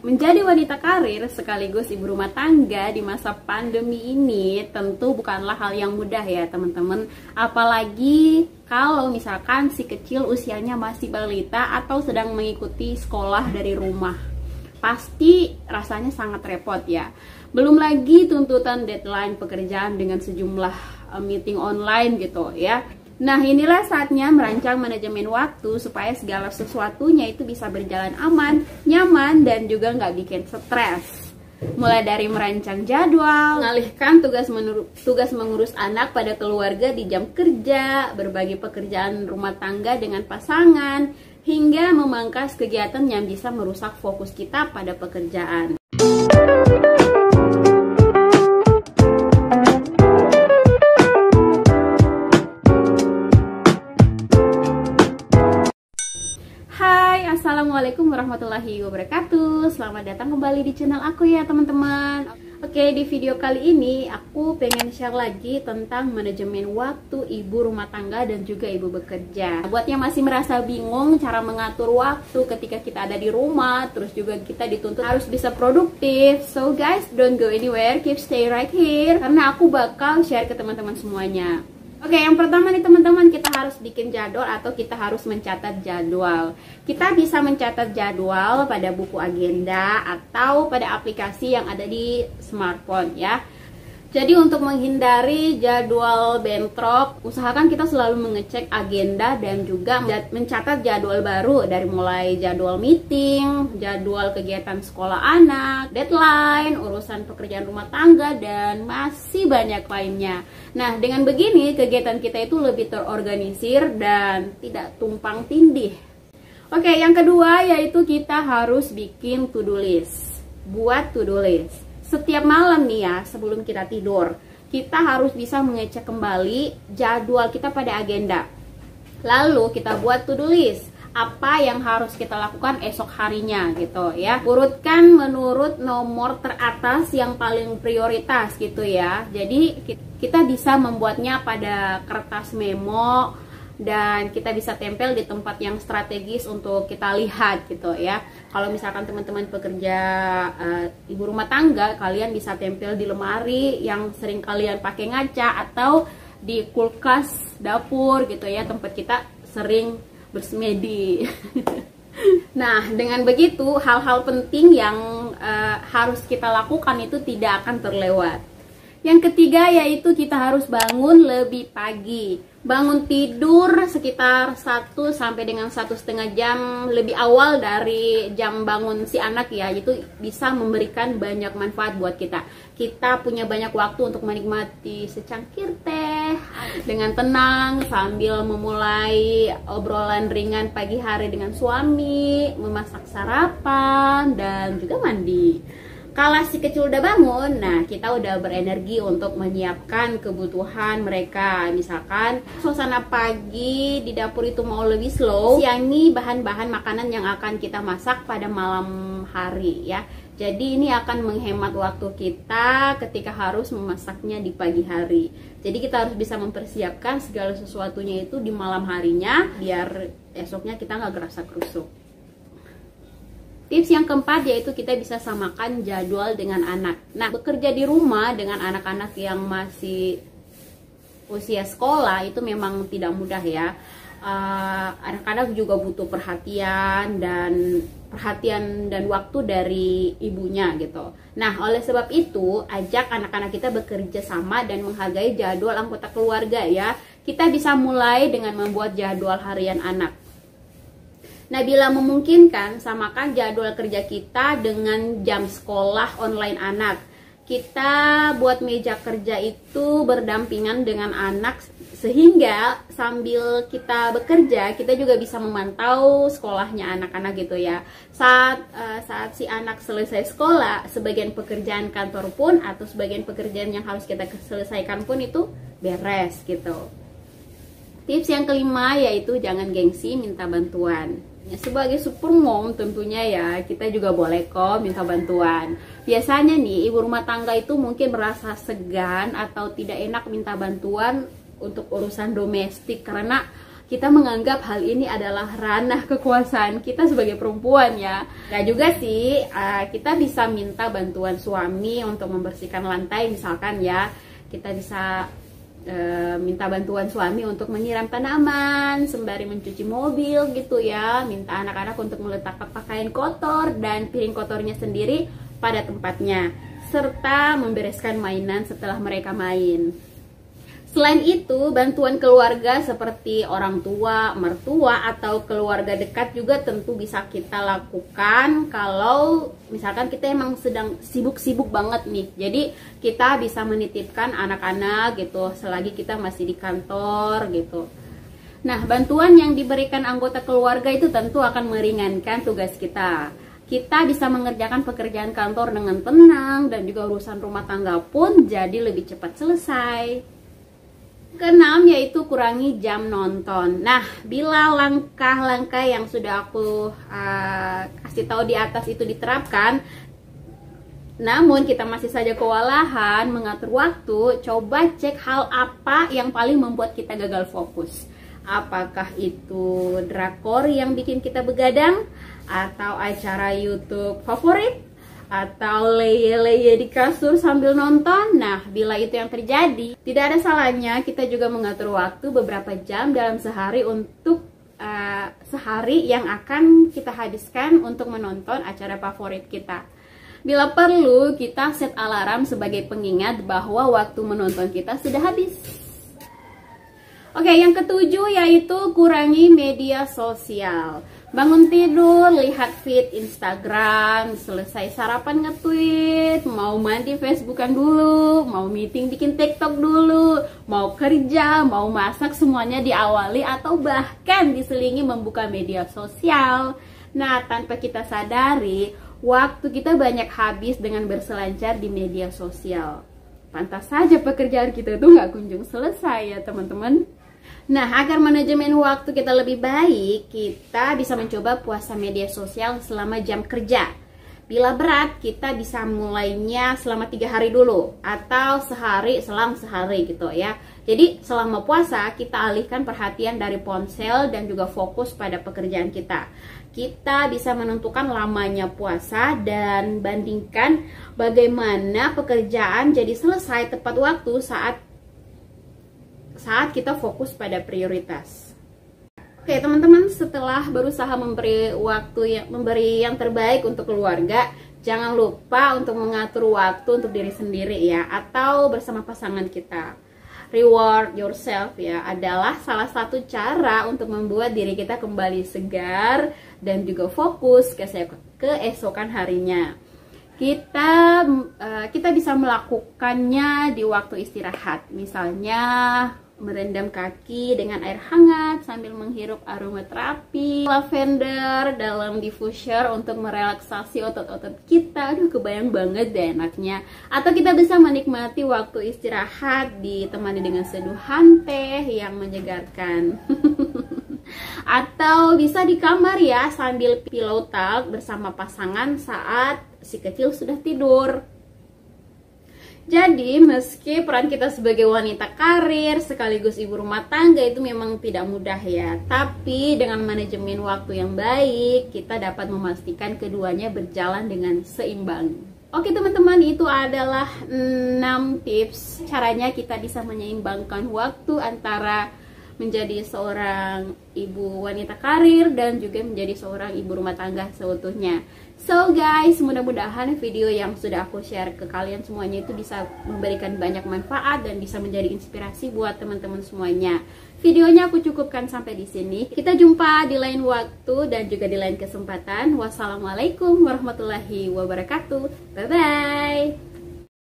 Menjadi wanita karir sekaligus ibu rumah tangga di masa pandemi ini tentu bukanlah hal yang mudah ya teman-teman. Apalagi kalau misalkan si kecil usianya masih balita atau sedang mengikuti sekolah dari rumah. Pasti rasanya sangat repot ya. Belum lagi tuntutan deadline pekerjaan dengan sejumlah meeting online gitu ya. Nah, inilah saatnya merancang manajemen waktu supaya segala sesuatunya itu bisa berjalan aman, nyaman, dan juga nggak bikin stres. Mulai dari merancang jadwal, mengalihkan tugas mengurus anak pada keluarga di jam kerja, berbagi pekerjaan rumah tangga dengan pasangan, hingga memangkas kegiatan yang bisa merusak fokus kita pada pekerjaan. Assalamualaikum warahmatullahi wabarakatuh. Selamat datang kembali di channel aku ya teman-teman. Oke, di video kali ini aku pengen share lagi tentang manajemen waktu ibu rumah tangga dan juga ibu bekerja. Buat yang masih merasa bingung cara mengatur waktu ketika kita ada di rumah, terus juga kita dituntut harus bisa produktif. So guys, don't go anywhere, keep stay right here karena aku bakal share ke teman-teman semuanya. Oke, yang pertama nih teman-teman, kita harus bikin jadwal atau kita harus mencatat jadwal. Kita bisa mencatat jadwal pada buku agenda atau pada aplikasi yang ada di smartphone ya. Jadi untuk menghindari jadwal bentrok, usahakan kita selalu mengecek agenda dan juga mencatat jadwal baru dari mulai jadwal meeting, jadwal kegiatan sekolah anak, deadline, urusan pekerjaan rumah tangga, dan masih banyak lainnya. Nah, dengan begini kegiatan kita itu lebih terorganisir dan tidak tumpang tindih. Oke, yang kedua yaitu kita harus bikin to-do list. Buat to-do list. Setiap malam nih ya, sebelum kita tidur, kita harus bisa mengecek kembali jadwal kita pada agenda. Lalu kita buat to-do list, apa yang harus kita lakukan esok harinya gitu ya. Urutkan menurut nomor teratas yang paling prioritas gitu ya. Jadi kita bisa membuatnya pada kertas memo dan kita bisa tempel di tempat yang strategis untuk kita lihat gitu ya. Kalau misalkan teman-teman pekerja ibu rumah tangga, kalian bisa tempel di lemari yang sering kalian pakai ngaca atau di kulkas dapur gitu ya, tempat kita sering bersemedi. Nah, dengan begitu hal-hal penting yang harus kita lakukan itu tidak akan terlewat. Yang ketiga yaitu kita harus bangun lebih pagi. Bangun tidur sekitar 1 sampai dengan 1,5 jam lebih awal dari jam bangun si anak ya. Itu bisa memberikan banyak manfaat buat kita. Kita punya banyak waktu untuk menikmati secangkir teh dengan tenang sambil memulai obrolan ringan pagi hari dengan suami, memasak sarapan, dan juga mandi. Kalau si kecil udah bangun, nah kita udah berenergi untuk menyiapkan kebutuhan mereka. Misalkan suasana pagi di dapur itu mau lebih slow, siangi bahan-bahan makanan yang akan kita masak pada malam hari ya. Jadi ini akan menghemat waktu kita ketika harus memasaknya di pagi hari. Jadi kita harus bisa mempersiapkan segala sesuatunya itu di malam harinya, biar esoknya kita nggak gerasa kerusuk. Tips yang keempat yaitu kita bisa samakan jadwal dengan anak. Nah, bekerja di rumah dengan anak-anak yang masih usia sekolah itu memang tidak mudah ya. Anak-anak juga butuh perhatian dan waktu dari ibunya gitu. Nah, oleh sebab itu, ajak anak-anak kita bekerja sama dan menghargai jadwal anggota keluarga ya. Kita bisa mulai dengan membuat jadwal harian anak. Nah, bila memungkinkan, samakan jadwal kerja kita dengan jam sekolah online anak. Kita buat meja kerja itu berdampingan dengan anak, sehingga sambil kita bekerja, kita juga bisa memantau sekolahnya anak-anak gitu ya. Saat si anak selesai sekolah, sebagian pekerjaan kantor pun atau sebagian pekerjaan yang harus kita selesaikan pun itu beres gitu. Tips yang kelima yaitu jangan gengsi minta bantuan. Sebagai super mom tentunya ya, kita juga boleh kok minta bantuan. Biasanya nih ibu rumah tangga itu mungkin merasa segan atau tidak enak minta bantuan untuk urusan domestik karena kita menganggap hal ini adalah ranah kekuasaan kita sebagai perempuan ya. Nah juga sih, kita bisa minta bantuan suami untuk membersihkan lantai misalkan ya. Kita bisa minta bantuan suami untuk menyiram tanaman sembari mencuci mobil gitu ya. Minta anak-anak untuk meletakkan pakaian kotor dan piring kotornya sendiri pada tempatnya, serta membereskan mainan setelah mereka main. Selain itu, bantuan keluarga seperti orang tua, mertua, atau keluarga dekat juga tentu bisa kita lakukan kalau misalkan kita emang sedang sibuk-sibuk banget nih. Jadi kita bisa menitipkan anak-anak gitu selagi kita masih di kantor gitu. Nah, bantuan yang diberikan anggota keluarga itu tentu akan meringankan tugas kita. Kita bisa mengerjakan pekerjaan kantor dengan tenang dan juga urusan rumah tangga pun jadi lebih cepat selesai. Keenam yaitu kurangi jam nonton. Nah, bila langkah-langkah yang sudah aku kasih tahu di atas itu diterapkan, namun kita masih saja kewalahan mengatur waktu, coba cek hal apa yang paling membuat kita gagal fokus. Apakah itu drakor yang bikin kita begadang, atau acara YouTube favorit, atau leye-leye di kasur sambil nonton. Nah, bila itu yang terjadi, tidak ada salahnya kita juga mengatur waktu beberapa jam dalam sehari untuk sehari yang akan kita habiskan untuk menonton acara favorit kita. Bila perlu, kita set alarm sebagai pengingat bahwa waktu menonton kita sudah habis. Oke, yang ketujuh yaitu kurangi media sosial. Bangun tidur, lihat feed Instagram, selesai sarapan nge-tweet, mau mandi Facebookan dulu, mau meeting bikin TikTok dulu, mau kerja, mau masak, semuanya diawali atau bahkan diselingi membuka media sosial. Nah, tanpa kita sadari, waktu kita banyak habis dengan berselancar di media sosial. Pantas saja pekerjaan kita itu nggak kunjung selesai ya teman-teman. Nah, agar manajemen waktu kita lebih baik, kita bisa mencoba puasa media sosial selama jam kerja. Bila berat, kita bisa mulainya selama 3 hari dulu, atau sehari selang sehari gitu ya. Jadi selama puasa, kita alihkan perhatian dari ponsel dan juga fokus pada pekerjaan kita. Kita bisa menentukan lamanya puasa dan bandingkan bagaimana pekerjaan jadi selesai tepat waktu saat kita fokus pada prioritas. Oke teman-teman, setelah berusaha memberi yang terbaik untuk keluarga, jangan lupa untuk mengatur waktu untuk diri sendiri ya, atau bersama pasangan kita. Reward yourself ya adalah salah satu cara untuk membuat diri kita kembali segar dan juga fokus keesokan harinya. Kita bisa melakukannya di waktu istirahat, misalnya merendam kaki dengan air hangat sambil menghirup aromaterapi lavender dalam diffuser untuk merelaksasi otot-otot kita. Aduh, kebayang banget deh enaknya. Atau kita bisa menikmati waktu istirahat ditemani dengan seduhan teh yang menyegarkan. Atau bisa di kamar ya sambil pillow talk bersama pasangan saat si kecil sudah tidur. Jadi meski peran kita sebagai wanita karir sekaligus ibu rumah tangga itu memang tidak mudah ya, tapi dengan manajemen waktu yang baik kita dapat memastikan keduanya berjalan dengan seimbang. Oke teman-teman, itu adalah 6 tips caranya kita bisa menyeimbangkan waktu antara menjadi seorang ibu wanita karir dan juga menjadi seorang ibu rumah tangga seutuhnya. So guys, mudah-mudahan video yang sudah aku share ke kalian semuanya itu bisa memberikan banyak manfaat dan bisa menjadi inspirasi buat teman-teman semuanya. Videonya aku cukupkan sampai di sini. Kita jumpa di lain waktu dan juga di lain kesempatan. Wassalamualaikum warahmatullahi wabarakatuh. Bye bye.